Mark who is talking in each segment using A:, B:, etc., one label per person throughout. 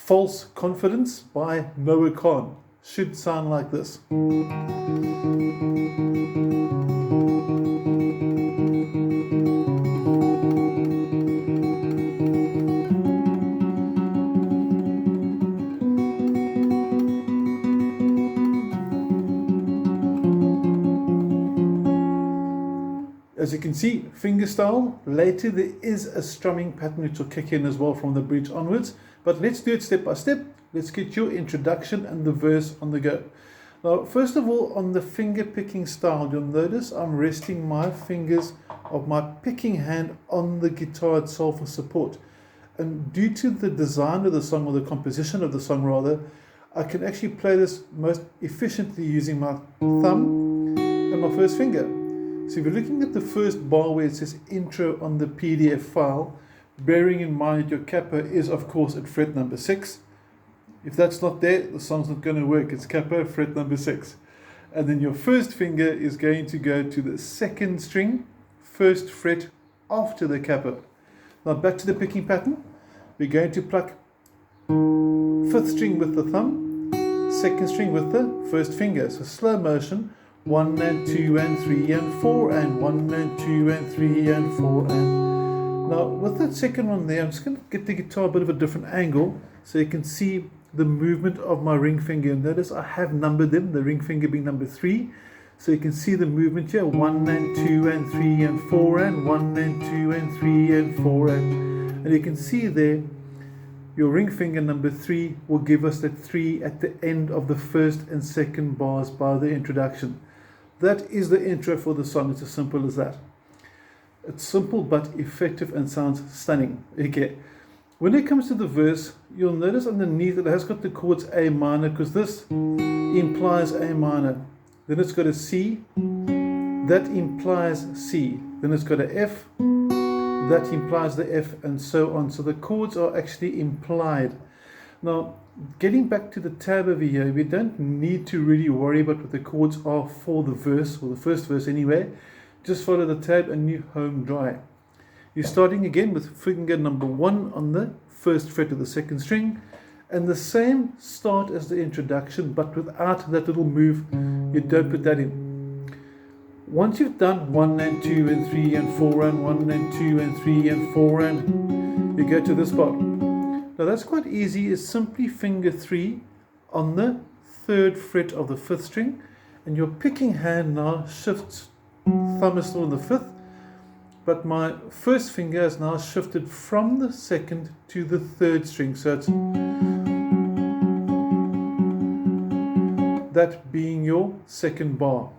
A: False Confidence by Kahn. Should sound like this. As you can see, fingerstyle. Later there is a strumming pattern which will kick in as well from the bridge onwards. But let's do it step by step. Let's get your introduction and the verse on the go. Now, first of all, on the finger picking style, you'll notice I'm resting my fingers of my picking hand on the guitar itself for support. And due to the design of the song, or the composition of the song rather, I can actually play this most efficiently using my thumb and my first finger. So if you're looking at the first bar where it says intro on the PDF file, bearing in mind your capo is of course at fret number 6. If that's not there, the song's not going to work. It's capo, fret number 6. And then your first finger is going to go to the second string, first fret after the capo. Now back to the picking pattern. We're going to pluck 5th string with the thumb, 2nd string with the first finger. So slow motion. 1 and 2 and 3 and 4 and 1 and 2 and 3 and 4 and... Now with that second one there, I'm just going to get the guitar a bit of a different angle so you can see the movement of my ring finger. Notice I have numbered them, the ring finger being number 3. So you can see the movement here, 1 and 2 and 3 and 4 and 1 and 2 and 3 and 4 and you can see there your ring finger number 3 will give us that 3 at the end of the first and second bars by the introduction. That is the intro for the song. It's as simple as that. It's simple but effective and sounds stunning. Okay. When it comes to the verse, you'll notice underneath it has got the chords A minor because this implies A minor. Then it's got a C. That implies C. Then it's got a F. That implies the F, and so on. So the chords are actually implied. Now, getting back to the tab over here, we don't need to really worry about what the chords are for the verse, or the first verse anyway. Just follow the tab and you home dry. You're starting again with finger number 1 on the first fret of the second string, and the same start as the introduction, but without that little move. You don't put that in. Once you've done 1 and 2 and 3 and 4 and 1 and 2 and 3 and 4 and you go to this part. Now that's quite easy. It's simply finger 3 on the 3rd fret of the 5th string, and your picking hand now shifts. Thumb is still on the 5th, but my first finger has now shifted from the 2nd to the 3rd string. So it's that being your second bar.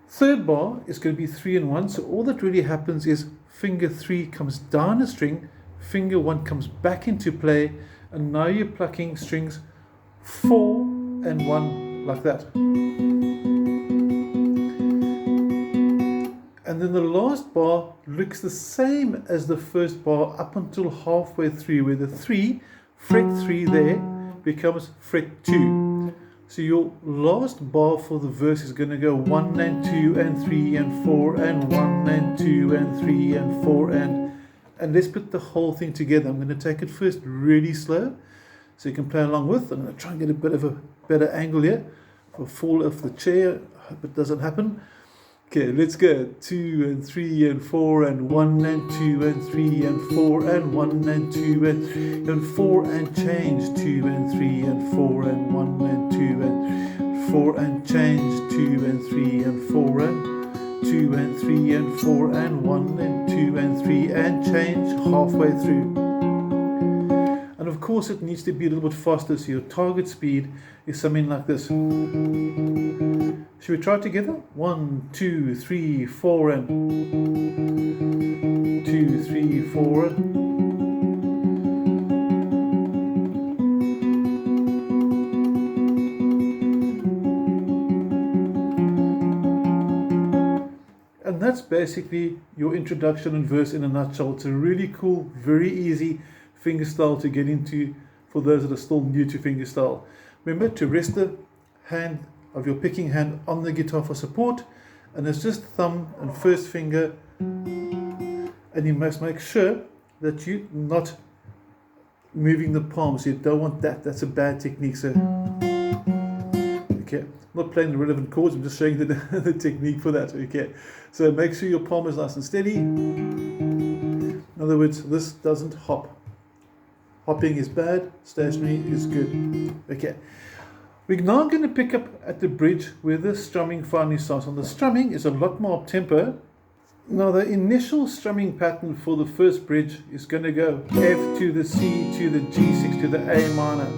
A: Third bar is going to be 3 and 1. So all that really happens is finger 3 comes down a string, finger 1 comes back into play, and now you're plucking strings 4 and 1 like that. And then the last bar looks the same as the first bar up until halfway through, where the 3, fret 3 there, becomes fret 2. So your last bar for the verse is going to go 1 and 2 and 3 and 4 and 1 and 2 and 3 and 4 and let's put the whole thing together. I'm going to take it first really slow so you can play along with. I'm going to try and get a bit of a better angle here. If I fall off the chair, I hope it doesn't happen. Okay, let's go. 2 and 3 and 4 and 1 and 2 and 3 and 4 and 1 and 2 and 3 and 4 and change 2 and 3 and 4 and 1 and 2 and 4 and change 2 and 3 and 4 and 2 and 3 and 4 and 1 and 2 and 3 and change halfway through. And of course it needs to be a little bit faster, so your target speed is something like this. Should we try it together? 1, 2, 3, 4 and 2, 3, 4 and that's basically your introduction and verse in a nutshell. It's a really cool, very easy fingerstyle to get into for those that are still new to fingerstyle. Remember to rest the hand of your picking hand on the guitar for support, and it's just thumb and first finger, and you must make sure that you're not moving the palms. You don't want that. That's a bad technique. So, okay, I'm not playing the relevant chords. I'm just showing the, the technique for that. Okay, so make sure your palm is nice and steady. In other words, this doesn't hop. Hopping is bad. Stationary is good. Okay. We're now going to pick up at the bridge where the strumming finally starts. And the strumming is a lot more up tempo. Now the initial strumming pattern for the first bridge is going to go F to the C to the G6 to the A minor.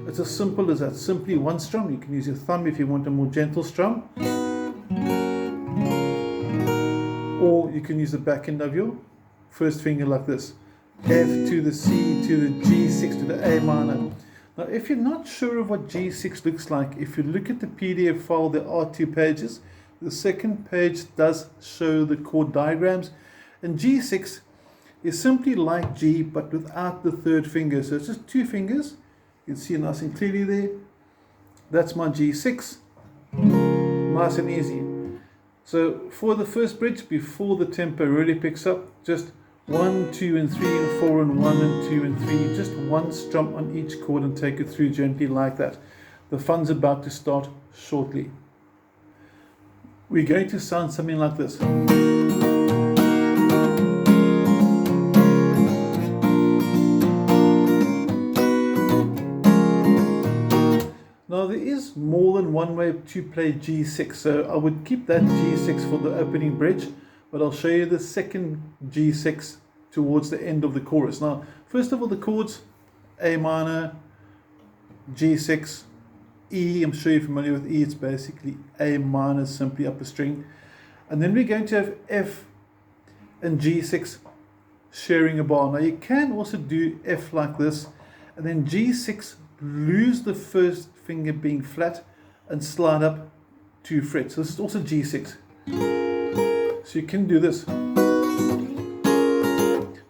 A: It's as simple as that. Simply one strum. You can use your thumb if you want a more gentle strum. Or you can use the back end of your first finger like this. F to the C to the G6 to the A minor. Now, if you're not sure of what G6 looks like, if you look at the PDF file, there are 2 pages. The second page does show the chord diagrams. And G6 is simply like G, but without the third finger. So it's just 2 fingers. You can see nice and clearly there. That's my G6. Nice and easy. So for the first bridge, before the tempo really picks up, just 1, 2, and 3, and 4, and 1, and 2, and 3. Just one strum on each chord and take it through gently like that. The fun's about to start shortly. We're going to sound something like this. Now there is more than one way to play G6, so I would keep that G6 for the opening bridge. But I'll show you the second G6 towards the end of the chorus. Now, first of all, the chords, A minor, G6, E. I'm sure you're familiar with E. It's basically A minor, simply up a string. And then we're going to have F and G6 sharing a bar. Now, you can also do F like this, and then G6, lose the first finger being flat, and slide up 2 frets. So this is also G6. So you can do this.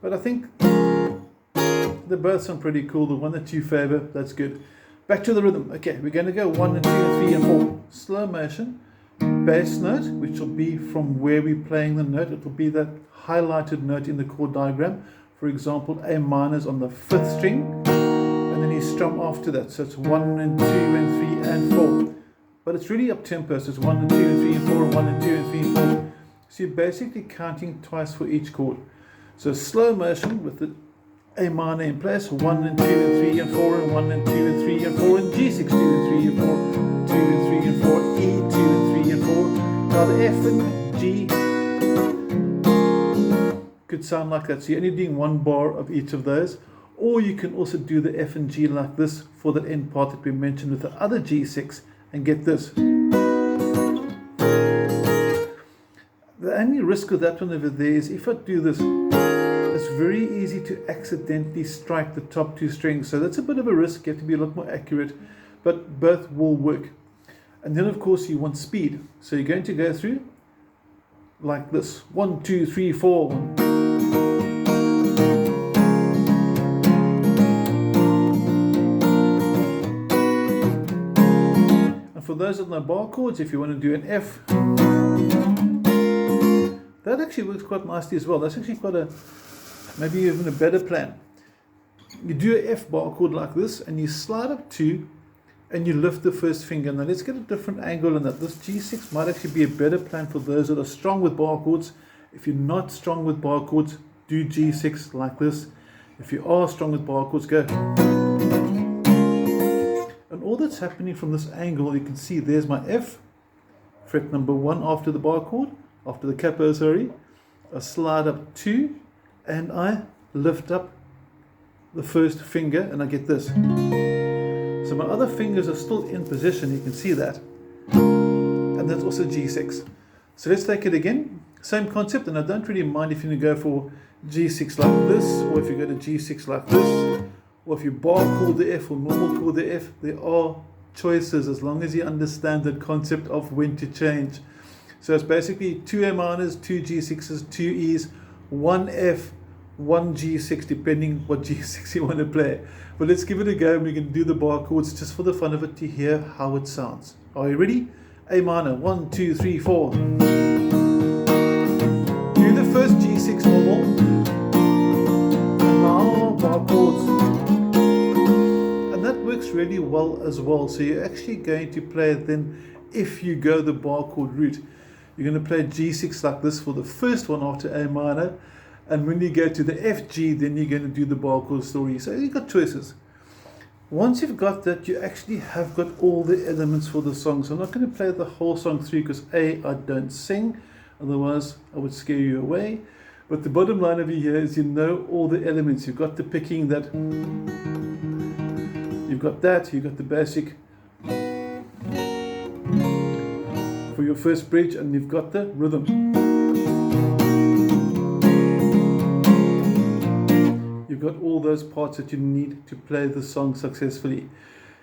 A: But I think they both sound pretty cool. The one that you favor, that's good. Back to the rhythm. Okay, we're going to go 1 and 2 and 3 and 4. Slow motion. Bass note, which will be from where we're playing the note. It will be that highlighted note in the chord diagram. For example, A minor is on the 5th string. And then you strum after that. So it's 1 and 2 and 3 and 4. But it's really up tempo. So it's 1 and 2 and 3 and 4 and 1 and 2 and 3 and 4. So you're basically counting twice for each chord. So slow motion with the A minor in place, 1 and 2 and 3 and 4 and 1 and 2 and 3 and 4 and G6, 2 and 3 and 4, 2 and 3 and 4, E, 2 and 3 and 4. Now the F and G could sound like that. So you're only doing 1 bar of each of those. Or you can also do the F and G like this for that end part that we mentioned with the other G6 and get this. The only risk of that one over there is if I do this, it's very easy to accidentally strike the top 2 strings. So that's a bit of a risk. You have to be a lot more accurate, but both will work. And then of course you want speed. So you're going to go through like this. 1, 2, 3, 4. And for those that know bar chords, if you want to do an F, that actually works quite nicely as well. That's actually quite a, maybe even a better plan. You do an F bar chord like this, and you slide up 2, and you lift the first finger. Now let's get a different angle on that. This G6 might actually be a better plan for those that are strong with bar chords. If you're not strong with bar chords, do G6 like this. If you are strong with bar chords, go. And all that's happening from this angle, you can see there's my F, fret number 1 after the bar chord. After the capo, sorry, I slide up 2 and I lift up the first finger and I get this. So my other fingers are still in position, you can see that. And that's also G6. So let's take it again. Same concept, and I don't really mind if you go for G6 like this, or if you go to G6 like this, or if you bar chord the F or normal chord the F. There are choices as long as you understand the concept of when to change. So it's basically 2 A minors, 2 G6s, 2 E's, 1 F, 1 G6, depending what G6 you want to play. But let's give it a go, and we can do the bar chords just for the fun of it to hear how it sounds. Are you ready? A minor, 1, 2, 3, 4. Do the first G6 normal. And now bar chords. works really well as well. So you're actually going to play it then, if you go the bar chord route, you're going to play G6 like this for the first one after A minor, and when you go to the F G, then you're going to do the bar chord story. So you've got choices. Once you've got that, you actually have got all the elements for the song. So I'm not going to play the whole song through because A, I don't sing, otherwise I would scare you away. But the bottom line over here is you know all the elements. You've got the picking, that you've got the basic for your first bridge, and you've got the rhythm. You've got all those parts that you need to play the song successfully.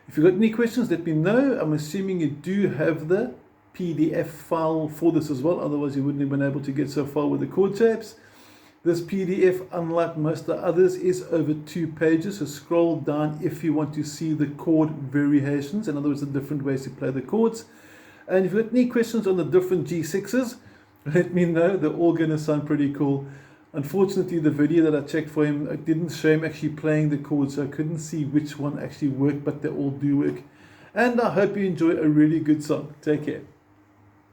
A: If you've got any questions, let me know. I'm assuming you do have the PDF file for this as well, otherwise you wouldn't have been able to get so far with the chord shapes. This PDF, unlike most of the others, is over 2 pages, so scroll down if you want to see the chord variations, in other words the different ways to play the chords. And if you've got any questions on the different G6s, let me know. They're all going to sound pretty cool. Unfortunately, the video that I checked for him, it didn't show him actually playing the chords, so I couldn't see which one actually worked, but they all do work. And I hope you enjoy a really good song. Take care.